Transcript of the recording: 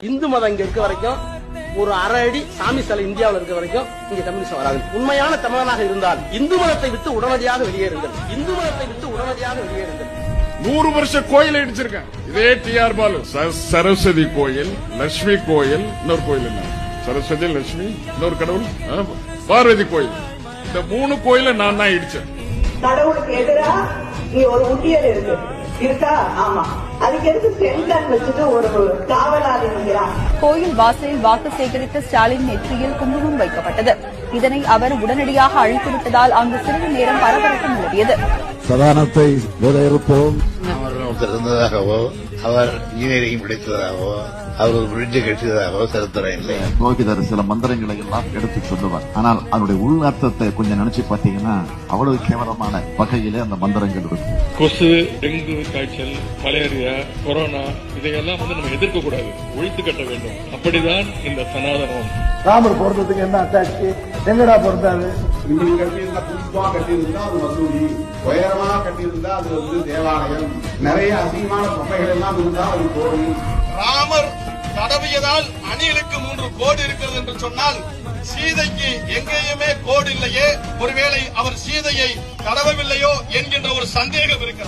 இந்து மதம் இங்க இருக்க வரைக்கும் ஒரு அரை அடி சாமி சிலை இந்தியாவில் இருக்க வரைக்கும் இங்க கம்யூனிஸ்ட் வராது. உண்மையான தமிழனாக இருந்தால் இந்து மதத்தை விட்டு உடனடியாக வெளியேறுங்கள். இந்து மதத்தை விட்டு உடனடியாக வெளியேறுங்கள். 100 வருஷ கோயில் இடிச்சிருக்கேன். இதே டிஆர் பாலு. சரஸ்வதி கோயில், லட்சுமி கோயில், இன்னொரு கோயில் என்ன? சரஸ்வதி, லட்சுமி, இன்னொரு கடவுள் பார்வதி கோயில். இந்த 3 கோயில நான் தான் இடிச்சேன். கடவுளுக்கு எதிரா நீ ஒரு உண்டியல் இருக்கா? ஆமா. அதுக்கு எதுக்கு சென்டான் வச்சுட்டு ஒரு காவலாளி நிற்கிறான். கோயில் வாசலில் வாக்கு சேகரித்த ஸ்டாலின் நெற்றியில் குங்குமம் வைக்கப்பட்டது. இதனை அவர் உடனடியாக அழித்துவிட்டதால் அங்கு சிறிது நேரம் பரபரப்பு நிலவியது. சதானத்தை விதையிருப்போம். இருந்ததாகவோ அவர் இன்ஜினியரிங் படித்ததாகவோ அவர் ஒரு பிரிட்ஜை கட்டியதாகவோ சரித்திரம் இல்லை. புரோகிதர் சில மந்திரங்களை எல்லாம் எடுத்து சொல்லுவார். ஆனால் அதனுடைய உள் அர்த்தத்தை கொஞ்சம் நினைச்சு பாத்தீங்கன்னா அவ்வளவு கேவலமான வகையிலே அந்த மந்திரங்கள் இருக்கும். கொசு, டெங்கு காய்ச்சல், மலேரியா, கொரோனா இதையெல்லாம் நம்ம எதிர்க்க கூடாது, ஒழித்து கட்ட வேண்டும். அப்படிதான் இந்த சனாதனம். ராமர் பொறுத்ததுக்கு என்ன அட்டாச்சு? எங்கடா பொறுத்தாரு? கட்டியிருந்தா புதுப்பா கட்டியிருந்தா அது வசூலி, உயரமா கட்டியிருந்தா அது தேவாலயம், நிறைய அதிகமான பொம்மைகள் எல்லாம் இருந்தா அது கோவில். ராமர் தடவியதால் அணிலுக்கு 3 கோடு இருக்கிறது என்று சொன்னால் சீதைக்கு எங்கேயுமே கோடு இல்லையே, ஒருவேளை அவர் சீதையை தடவவில்லையோ என்கின்ற ஒரு சந்தேகம் இருக்கிறது.